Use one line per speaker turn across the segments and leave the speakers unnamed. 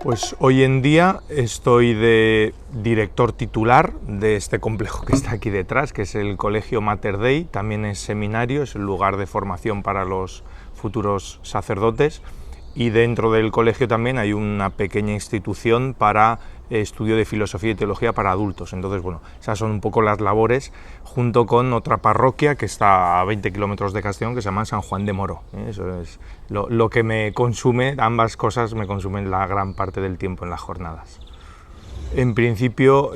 Pues hoy en día estoy de director titular de este complejo que está aquí detrás, que es el Colegio Mater Dei, también es seminario, es el lugar de formación para los futuros sacerdotes, y dentro del colegio también hay una pequeña institución para estudio de filosofía y teología para adultos. Entonces, bueno, esas son un poco las labores, junto con otra parroquia que está a 20 kilómetros de Castellón, que se llama San Juan de Moró. Eso es lo que me consume, ambas cosas me consumen la gran parte del tiempo en las jornadas. En principio,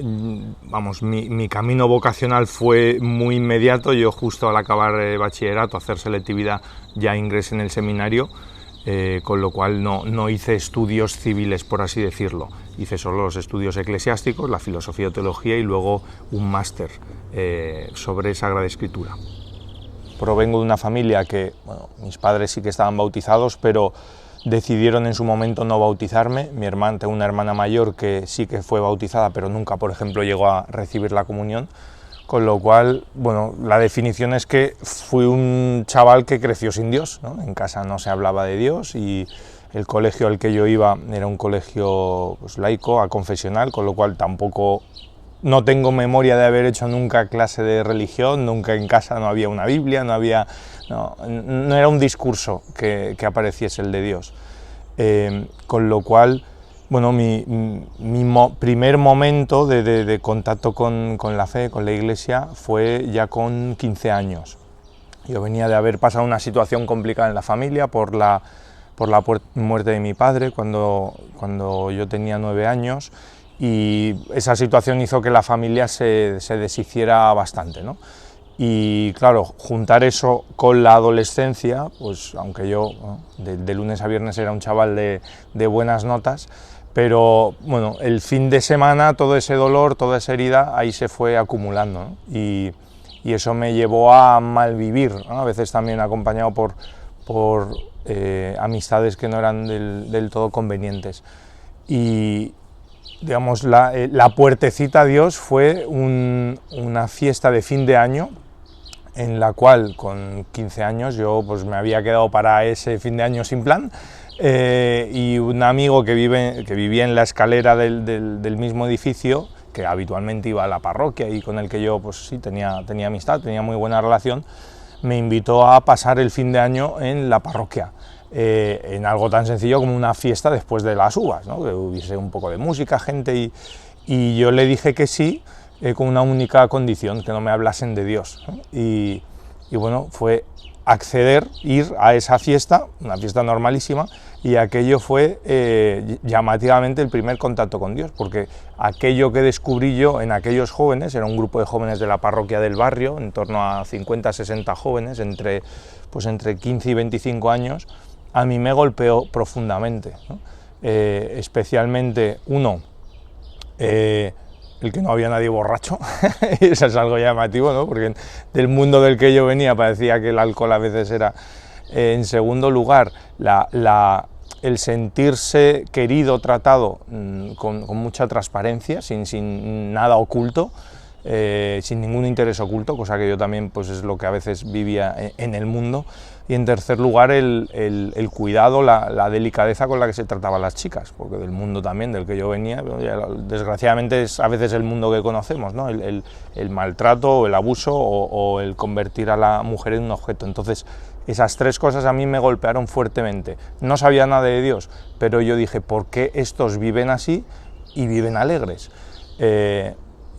vamos, mi camino vocacional fue muy inmediato. Yo justo al acabar bachillerato, hacer selectividad, ya ingresé en el seminario, con lo cual no hice estudios civiles, por así decirlo. Hice solo los estudios eclesiásticos, la filosofía y teología, y luego un máster sobre Sagrada Escritura. Provengo de una familia que, bueno, mis padres sí que estaban bautizados, pero decidieron en su momento no bautizarme. Tengo una hermana mayor que sí que fue bautizada, pero nunca, por ejemplo, llegó a recibir la comunión. Con lo cual, bueno, la definición es que fui un chaval que creció sin Dios, ¿no? En casa no se hablaba de Dios, y el colegio al que yo iba era un colegio, pues, laico, aconfesional, con lo cual tampoco, no tengo memoria de haber hecho nunca clase de religión, nunca en casa no había una Biblia, no era un discurso que apareciese el de Dios. Con lo cual, bueno, mi primer momento de contacto con la fe, con la Iglesia, fue ya con 15 años. Yo venía de haber pasado una situación complicada en la familia por la muerte de mi padre cuando yo tenía 9 años, y esa situación hizo que la familia se deshiciera bastante, ¿no? Y claro, juntar eso con la adolescencia, pues aunque yo, ¿no?, de lunes a viernes era un chaval de buenas notas, pero bueno, el fin de semana todo ese dolor, toda esa herida ahí se fue acumulando, ¿no? Y eso me llevó a malvivir, ¿no? A veces también acompañado por amistades que no eran del todo convenientes. Y digamos, la puertecita a Dios fue una fiesta de fin de año, en la cual con 15 años yo pues me había quedado para ese fin de año sin plan, y un amigo que vivía en la escalera del mismo edificio, que habitualmente iba a la parroquia y con el que yo pues sí tenía amistad, tenía muy buena relación, me invitó a pasar el fin de año en la parroquia, en algo tan sencillo como una fiesta después de las uvas, ¿no? Que hubiese un poco de música, gente, y yo le dije que sí, con una única condición, que no me hablasen de Dios, ¿no? Y bueno, fue acceder, ir a esa fiesta, una fiesta normalísima, y aquello fue llamativamente el primer contacto con Dios, porque aquello que descubrí yo en aquellos jóvenes, era un grupo de jóvenes de la parroquia del barrio, en torno a 50, 60 jóvenes, entre 15 y 25 años, a mí me golpeó profundamente, ¿no? Especialmente uno, el que no había nadie borracho, eso es algo llamativo, ¿no? Porque del mundo del que yo venía parecía que el alcohol a veces era. En segundo lugar, el sentirse querido, tratado con mucha transparencia, sin nada oculto, sin ningún interés oculto, cosa que yo también pues es lo que a veces vivía en el mundo. Y en tercer lugar, el cuidado, la delicadeza con la que se trataban las chicas, porque del mundo también del que yo venía, desgraciadamente es a veces el mundo que conocemos, ¿no? El maltrato, o el abuso, o el convertir a la mujer en un objeto. Entonces, esas tres cosas a mí me golpearon fuertemente. No sabía nada de Dios, pero yo dije, ¿por qué estos viven así y viven alegres?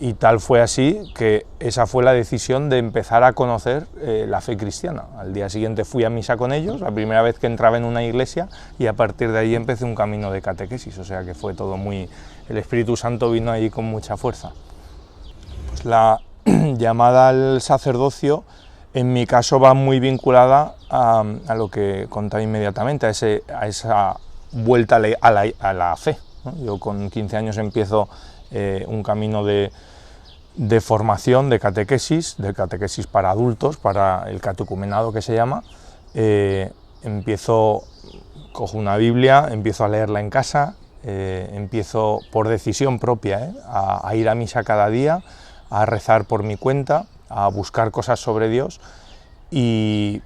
Y tal fue así que esa fue la decisión de empezar a conocer la fe cristiana. Al día siguiente fui a misa con ellos, la primera vez que entraba en una iglesia, y a partir de ahí empecé un camino de catequesis, o sea que fue todo muy... El Espíritu Santo vino ahí con mucha fuerza. Pues la llamada al sacerdocio, en mi caso, va muy vinculada a lo que contaba inmediatamente, a esa vuelta a la fe, ¿no? Yo con 15 años empiezo un camino de formación, de catequesis para adultos, para el catecumenado que se llama. Cojo una Biblia, empiezo a leerla en casa, empiezo por decisión propia a ir a misa cada día, a rezar por mi cuenta, a buscar cosas sobre Dios, y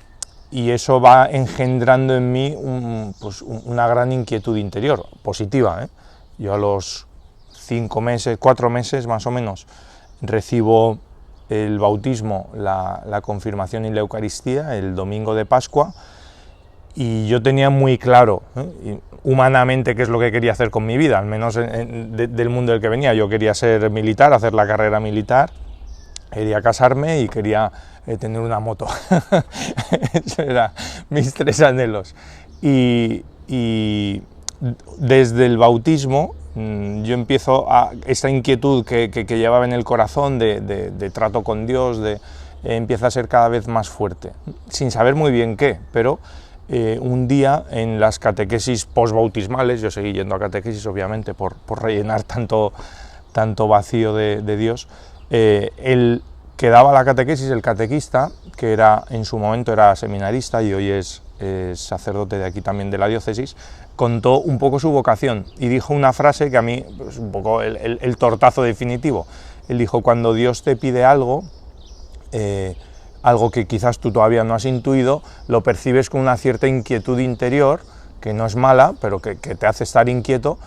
eso va engendrando en mí una gran inquietud interior, positiva. Yo a los 4 meses más o menos, recibo el bautismo, la confirmación y la Eucaristía el domingo de Pascua, y yo tenía muy claro, humanamente, qué es lo que quería hacer con mi vida, al menos del mundo del que venía. Yo quería ser militar, hacer la carrera militar, quería casarme y quería tener una moto. Esos eran mis 3 anhelos. Y desde el bautismo yo empiezo esta inquietud que llevaba en el corazón de trato con Dios, empieza a ser cada vez más fuerte, sin saber muy bien qué, pero un día en las catequesis postbautismales, yo seguí yendo a catequesis obviamente por rellenar tanto vacío de Dios, el que daba la catequesis, el catequista, que en su momento era seminarista y hoy es sacerdote de aquí también de la diócesis, contó un poco su vocación y dijo una frase que a mí es pues, un poco el tortazo definitivo. Él dijo: cuando Dios te pide algo, algo que quizás tú todavía no has intuido, lo percibes con una cierta inquietud interior, que no es mala, pero que te hace estar inquieto,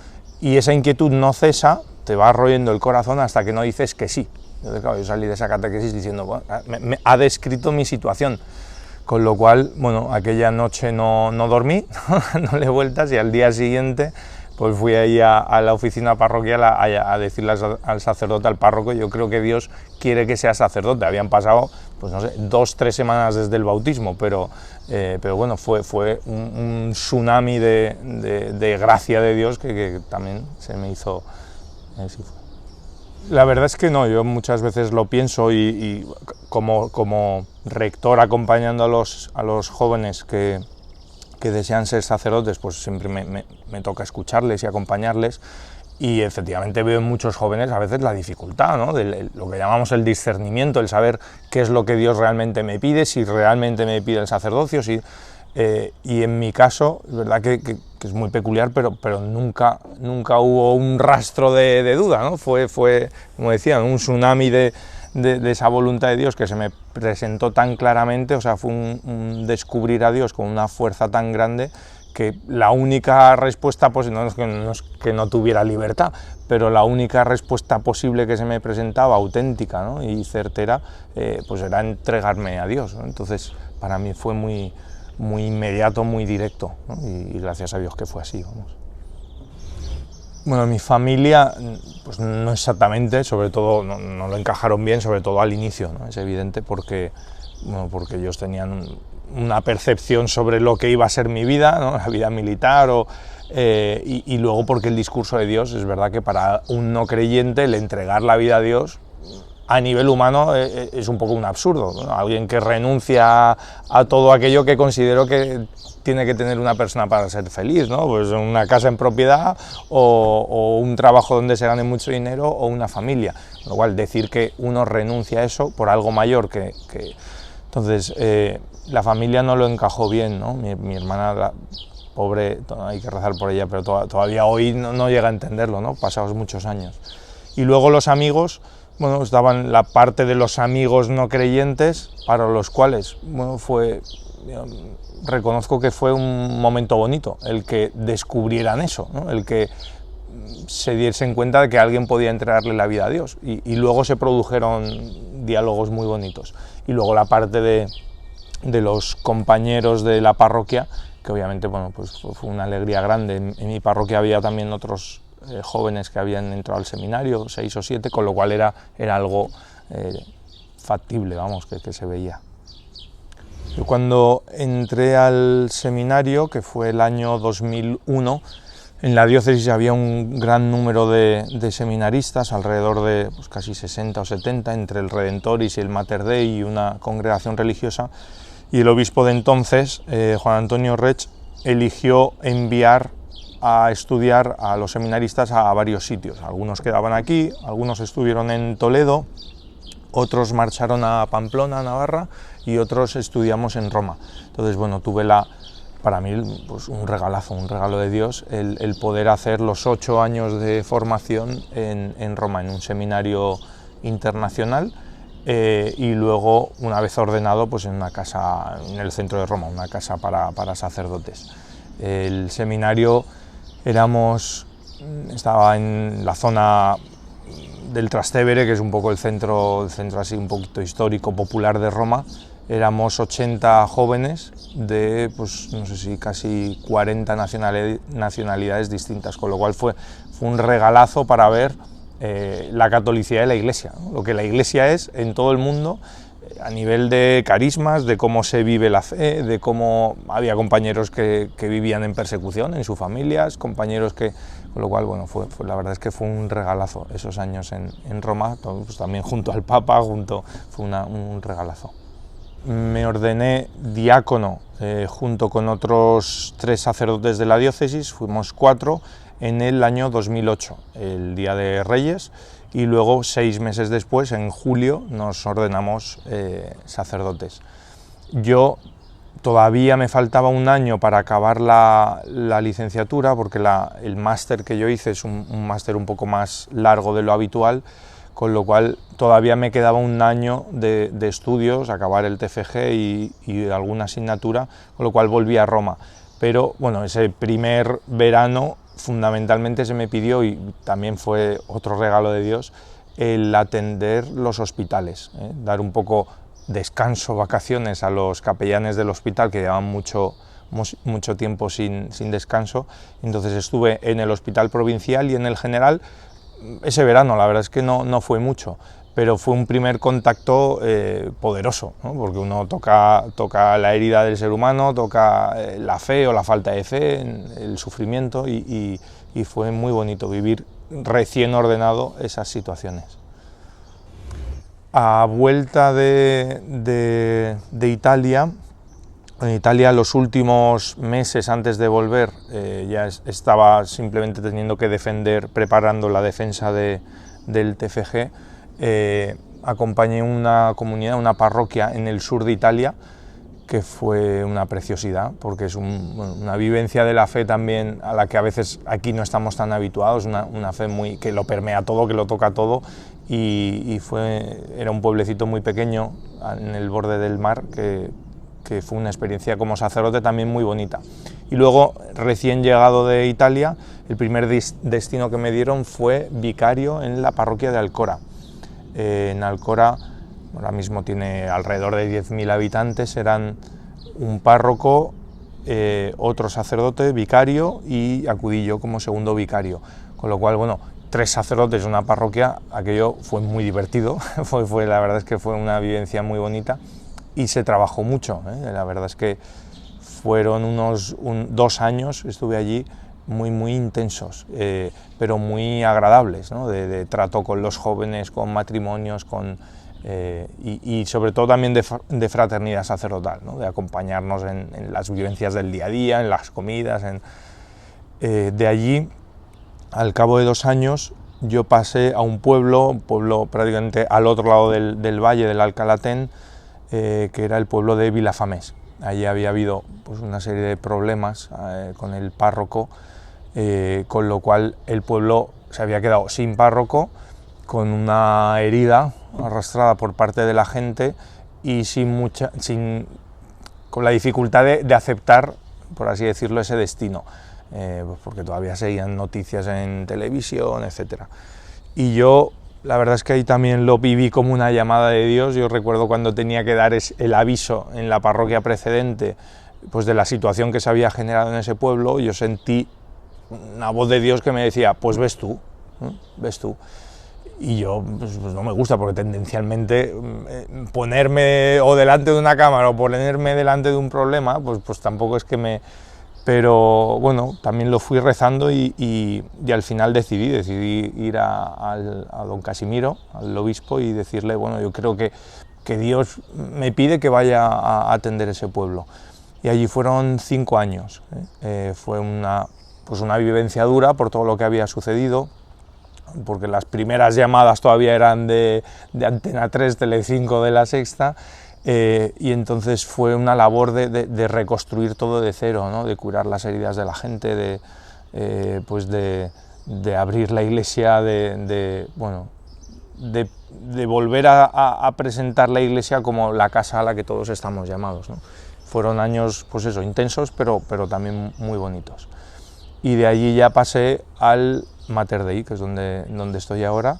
y esa inquietud no cesa, te va royendo el corazón hasta que no dices que sí. Entonces, claro, yo salí de esa catequesis diciendo, bueno, me ha descrito mi situación, con lo cual, bueno, aquella noche no dormí, dándole vueltas, y al día siguiente pues fui ahí a la oficina parroquial a decirle al sacerdote, al párroco: yo creo que Dios quiere que sea sacerdote. Habían pasado, pues no sé, 2-3 semanas desde el bautismo, pero bueno, fue un tsunami de gracia de Dios que también se me hizo. Así fue. La verdad es que no, yo muchas veces lo pienso y como rector acompañando a los jóvenes que desean ser sacerdotes, pues siempre me toca escucharles y acompañarles, y efectivamente veo en muchos jóvenes a veces la dificultad, ¿no? Lo que llamamos el discernimiento, el saber qué es lo que Dios realmente me pide, si realmente me pide el sacerdocio, y en mi caso, es verdad que es muy peculiar, pero nunca hubo un rastro de duda, ¿no? Fue, como decía, un tsunami de esa voluntad de Dios que se me presentó tan claramente. O sea, fue un descubrir a Dios con una fuerza tan grande que la única respuesta, pues no es que no tuviera libertad, pero la única respuesta posible que se me presentaba, auténtica, ¿no? Y certera, pues era entregarme a Dios, ¿no? Entonces, para mí fue muy inmediato, muy directo, ¿no? Y gracias a Dios que fue así, vamos. Bueno, mi familia, pues no exactamente, sobre todo no lo encajaron bien, sobre todo al inicio, ¿no? Es evidente porque ellos tenían una percepción sobre lo que iba a ser mi vida, ¿no? La vida militar, y luego porque el discurso de Dios, es verdad que para un no creyente el entregar la vida a Dios a nivel humano es un poco un absurdo, ¿no? Alguien que renuncia a todo aquello que considero que tiene que tener una persona para ser feliz, ¿no? Pues una casa en propiedad, o un trabajo donde se gane mucho dinero, o una familia. Con lo cual, decir que uno renuncia a eso por algo mayor que... Entonces, la familia no lo encajó bien, ¿no? Mi hermana, la pobre, hay que rezar por ella, pero todavía hoy no llega a entenderlo, ¿no? Pasados muchos años. Y luego los amigos, bueno, estaban la parte de los amigos no creyentes, para los cuales, bueno, reconozco que fue un momento bonito el que descubrieran eso, ¿no? El que se diesen cuenta de que alguien podía entregarle la vida a Dios, y luego se produjeron diálogos muy bonitos. Y luego la parte de los compañeros de la parroquia, que obviamente, bueno, pues fue una alegría grande. En mi parroquia había también otros jóvenes que habían entrado al seminario, 6 o 7, con lo cual era algo factible, vamos, que se veía. Yo cuando entré al seminario, que fue el año 2001, en la diócesis había un gran número de seminaristas, alrededor de pues, casi 60 o 70, entre el Redentoris y el Mater Dei y una congregación religiosa, y el obispo de entonces, Juan Antonio Rech, eligió enviar a estudiar a los seminaristas a varios sitios. Algunos quedaban aquí, algunos estuvieron en Toledo, otros marcharon a Pamplona, Navarra, y otros estudiamos en Roma. Entonces, bueno, tuve para mí pues un regalazo, un regalo de Dios, el poder hacer los 8 años de formación en Roma, en un seminario internacional, y luego, una vez ordenado, pues en una casa en el centro de Roma, una casa para sacerdotes. El seminario estaba en la zona del Trastevere, que es un poco el centro así un poquito histórico, popular de Roma. Éramos 80 jóvenes de, pues no sé si casi 40 nacionalidades distintas, con lo cual fue un regalazo para ver la catolicidad de la Iglesia, ¿no? Lo que la Iglesia es en todo el mundo, a nivel de carismas, de cómo se vive la fe, de cómo había compañeros que vivían en persecución en sus familias, compañeros que... Con lo cual, bueno, la verdad es que fue un regalazo esos años en Roma, pues también junto al Papa, fue un regalazo. Me ordené diácono junto con otros 3 sacerdotes de la diócesis, fuimos 4, en el año 2008, el Día de Reyes, y luego 6 meses después, en julio, nos ordenamos sacerdotes. Yo todavía me faltaba un año para acabar la licenciatura, porque el máster que yo hice es un máster un poco más largo de lo habitual, con lo cual todavía me quedaba un año de estudios, acabar el TFG y alguna asignatura, con lo cual volví a Roma. Pero bueno, ese primer verano fundamentalmente se me pidió, y también fue otro regalo de Dios, el atender los hospitales, dar un poco descanso, vacaciones a los capellanes del hospital que llevaban mucho tiempo sin descanso. Entonces estuve en el hospital provincial y en el general ese verano. La verdad es que no fue mucho, pero fue un primer contacto poderoso, ¿no? Porque uno toca la herida del ser humano, toca la fe o la falta de fe, el sufrimiento, y fue muy bonito vivir recién ordenado esas situaciones. A vuelta de Italia, en Italia los últimos meses antes de volver ya estaba simplemente teniendo que preparando la defensa del TFG. Acompañé una comunidad, una parroquia en el sur de Italia, que fue una preciosidad, porque es una vivencia de la fe también a la que a veces aquí no estamos tan habituados, una fe que lo permea todo, que lo toca todo, y era un pueblecito muy pequeño en el borde del mar, que fue una experiencia como sacerdote también muy bonita. Y luego, recién llegado de Italia, el primer destino que me dieron fue vicario en la parroquia de Alcora. En Alcora, ahora mismo tiene alrededor de 10.000 habitantes, eran un párroco, otro sacerdote, vicario, y acudí yo como segundo vicario. Con lo cual, bueno, 3 sacerdotes en una parroquia, aquello fue muy divertido, la verdad es que fue una vivencia muy bonita, y se trabajó mucho, la verdad es que fueron 2 años, estuve allí, muy intensos, pero muy agradables, ¿no? de trato con los jóvenes, con matrimonios, y sobre todo también de fraternidad sacerdotal, ¿no? De acompañarnos en las vivencias del día a día, en las comidas. De allí, al cabo de 2 años, yo pasé a un pueblo prácticamente al otro lado del valle del Alcalatén, que era el pueblo de Vilafamés. Allí había habido pues, una serie de problemas con el párroco, con lo cual el pueblo se había quedado sin párroco, con una herida arrastrada por parte de la gente y con la dificultad de aceptar, por así decirlo, ese destino, pues porque todavía seguían noticias en televisión, etc. Y yo, la verdad es que ahí también lo viví como una llamada de Dios. Yo recuerdo cuando tenía que dar el aviso en la parroquia precedente, pues de la situación que se había generado en ese pueblo, yo sentí una voz de Dios que me decía, pues ves tú, ves tú. Y yo pues no me gusta, porque tendencialmente ponerme o delante de una cámara o ponerme delante de un problema, pues tampoco es que me... Pero bueno, también lo fui rezando y al final decidí ir a don Casimiro, al obispo, y decirle, bueno, yo creo que Dios me pide que vaya a atender ese pueblo. Y allí fueron 5 años, fue pues una vivencia dura por todo lo que había sucedido, porque las primeras llamadas todavía eran de Antena 3, Telecinco, de La Sexta, y entonces fue una labor de reconstruir todo de cero, ¿no? De curar las heridas de la gente, pues de abrir la iglesia, de volver a presentar la iglesia como la casa a la que todos estamos llamados, ¿no? Fueron años, pues eso, intensos, pero también muy bonitos. Y de allí ya pasé al Mater Dei, que es donde estoy ahora,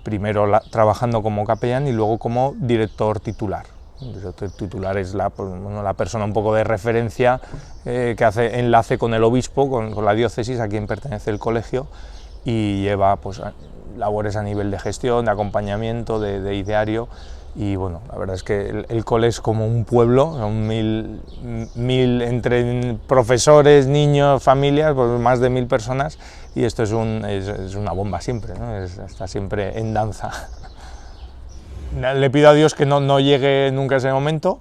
primero trabajando como capellán y luego como director titular. El director titular es la persona un poco de referencia que hace enlace con el obispo, con la diócesis a quien pertenece el colegio, y lleva pues labores a nivel de gestión, de acompañamiento, de ideario. Y bueno, la verdad es que el cole es como un pueblo, son mil entre profesores, niños, familias, pues más de 1000 personas, y esto es una bomba siempre, ¿no? Está siempre en danza. Le pido a Dios que no llegue nunca ese momento,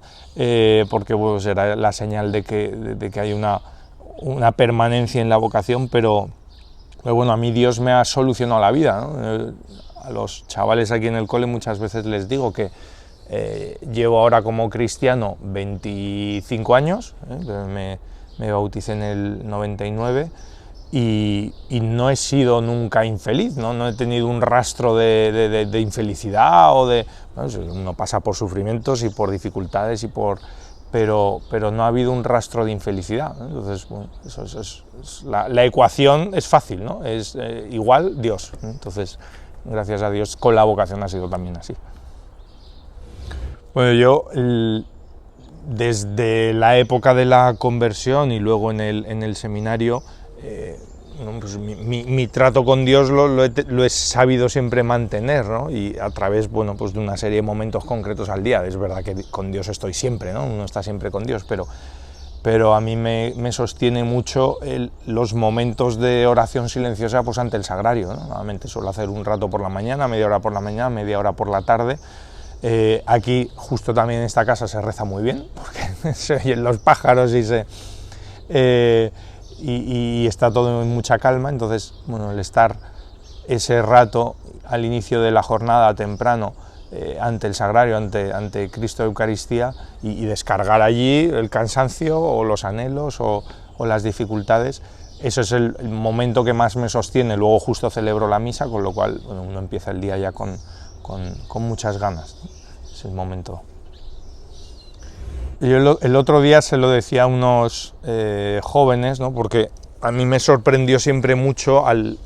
porque bueno, será la señal de que hay una permanencia en la vocación, pero bueno, a mí Dios me ha solucionado la vida, ¿no? A los chavales aquí en el cole muchas veces les digo que llevo ahora como cristiano 25 años, me bauticé en el 99 y no he sido nunca infeliz, no he tenido un rastro de infelicidad bueno, uno pasa por sufrimientos y por dificultades pero no ha habido un rastro de infelicidad, ¿no? Entonces, bueno, la ecuación es fácil, ¿no? Es igual Dios, ¿no? Entonces, gracias a Dios, con la vocación ha sido también así. Bueno, yo desde la época de la conversión y luego en el seminario, pues mi trato con Dios lo he sabido siempre mantener, ¿no? Y a través, bueno, pues de una serie de momentos concretos al día. Es verdad que con Dios estoy siempre, ¿no? Uno está siempre con Dios, pero a mí me sostiene mucho los momentos de oración silenciosa pues ante el sagrario, ¿no? Normalmente suelo hacer un rato por la mañana, media hora por la mañana, media hora por la tarde. Aquí, justo también en esta casa, se reza muy bien, porque se oyen los pájaros y está todo en mucha calma. Entonces, bueno, el estar ese rato al inicio de la jornada temprano ante el sagrario, ante Cristo Eucaristía, y descargar allí el cansancio o los anhelos o las dificultades, eso es el momento que más me sostiene. Luego justo celebro la misa, con lo cual, bueno, uno empieza el día ya con muchas ganas, ¿no? Es el momento. Yo el otro día se lo decía a unos jóvenes, ¿no? Porque a mí me sorprendió siempre mucho al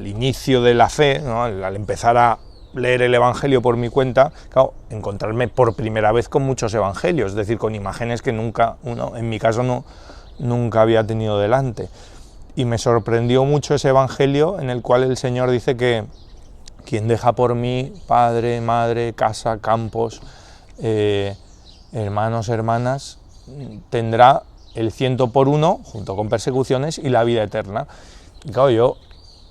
inicio de la fe, ¿no? Al empezar a leer el Evangelio por mi cuenta, claro, encontrarme por primera vez con muchos evangelios, es decir, con imágenes que en mi caso nunca había tenido delante. Y me sorprendió mucho ese evangelio en el cual el Señor dice que quien deja por mí padre, madre, casa, campos, hermanos, hermanas, tendrá el 100 por 1, junto con persecuciones, y la vida eterna. Y claro, yo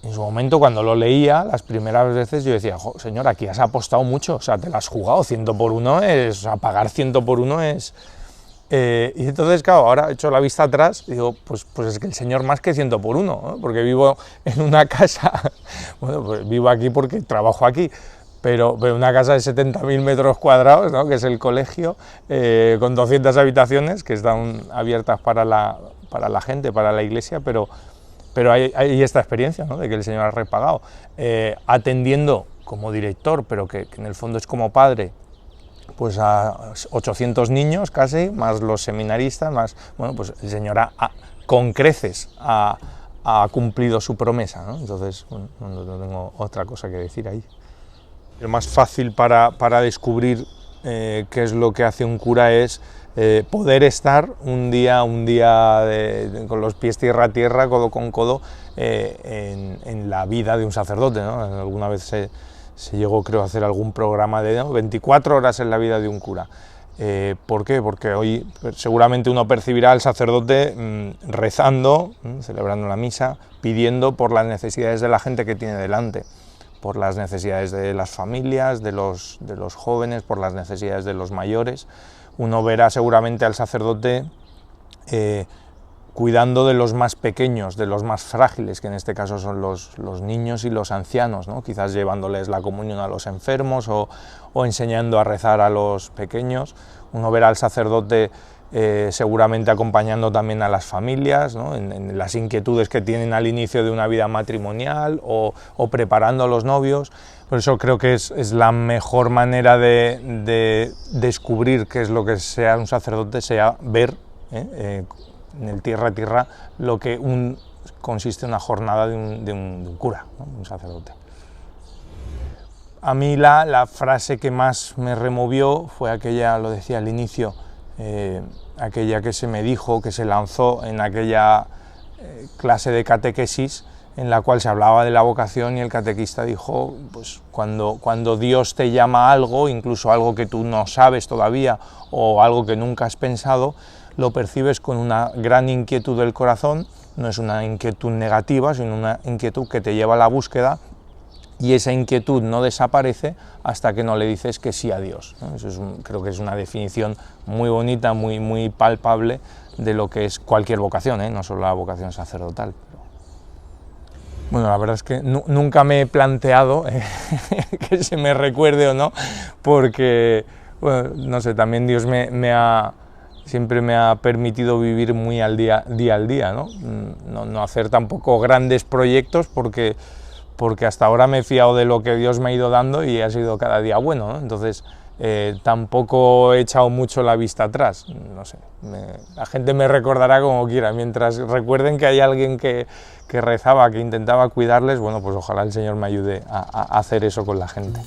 en su momento, cuando lo leía, las primeras veces, yo decía, Señor, aquí has apostado mucho, o sea, te la has jugado, 100 por 1 es, o sea, pagar 100 por 1 es... y entonces, claro, ahora he hecho la vista atrás y digo, pues es que el Señor más que 100 por 1, ¿no? Porque vivo en una casa, bueno, pues vivo aquí porque trabajo aquí, pero una casa de 70.000 metros cuadrados, ¿no? Que es el colegio, con 200 habitaciones que están abiertas para la gente, para la iglesia, pero hay esta experiencia, ¿no? De que el Señor ha repagado, atendiendo como director, pero que en el fondo es como padre, pues a 800 niños casi, más los seminaristas, más, bueno, pues el Señor con creces ha cumplido su promesa, ¿no? Entonces, bueno, no tengo otra cosa que decir ahí. Lo más fácil para descubrir qué es lo que hace un cura es poder estar un día con los pies tierra a tierra, codo con codo, en la vida de un sacerdote, ¿no? Alguna vez se llegó, creo, a hacer algún programa de 24 horas en la vida de un cura. ¿Por qué? Porque hoy seguramente uno percibirá al sacerdote rezando, celebrando la misa, pidiendo por las necesidades de la gente que tiene delante, por las necesidades de las familias, de los jóvenes, por las necesidades de los mayores. Uno verá seguramente al sacerdote cuidando de los más pequeños, de los más frágiles, que en este caso son los niños y los ancianos, ¿no? Quizás llevándoles la comunión a los enfermos o enseñando a rezar a los pequeños. Uno verá al sacerdote seguramente acompañando también a las familias, ¿no? en las inquietudes que tienen al inicio de una vida matrimonial o preparando a los novios. Por eso creo que es la mejor manera de descubrir qué es lo que sea un sacerdote, sea ver en el tierra a tierra lo que consiste una jornada de un cura, ¿no? Un sacerdote. A mí la frase que más me removió fue aquella, lo decía al inicio, aquella que se me dijo, que se lanzó en aquella clase de catequesis en la cual se hablaba de la vocación y el catequista dijo, pues cuando Dios te llama a algo, incluso algo que tú no sabes todavía o algo que nunca has pensado, lo percibes con una gran inquietud del corazón, no es una inquietud negativa, sino una inquietud que te lleva a la búsqueda, y esa inquietud no desaparece hasta que no le dices que sí a Dios, ¿no? Eso creo que es una definición muy bonita, muy palpable de lo que es cualquier vocación, no solo la vocación sacerdotal. Bueno, la verdad es que nunca me he planteado que se me recuerde o no, porque, bueno, no sé, también Dios siempre me ha permitido vivir muy día al día, ¿no? No hacer tampoco grandes proyectos porque hasta ahora me he fiado de lo que Dios me ha ido dando y ha sido cada día bueno, ¿no? Entonces tampoco he echado mucho la vista atrás, no sé, la gente me recordará como quiera, mientras recuerden que hay alguien que rezaba, que intentaba cuidarles, bueno, pues ojalá el Señor me ayude a hacer eso con la gente.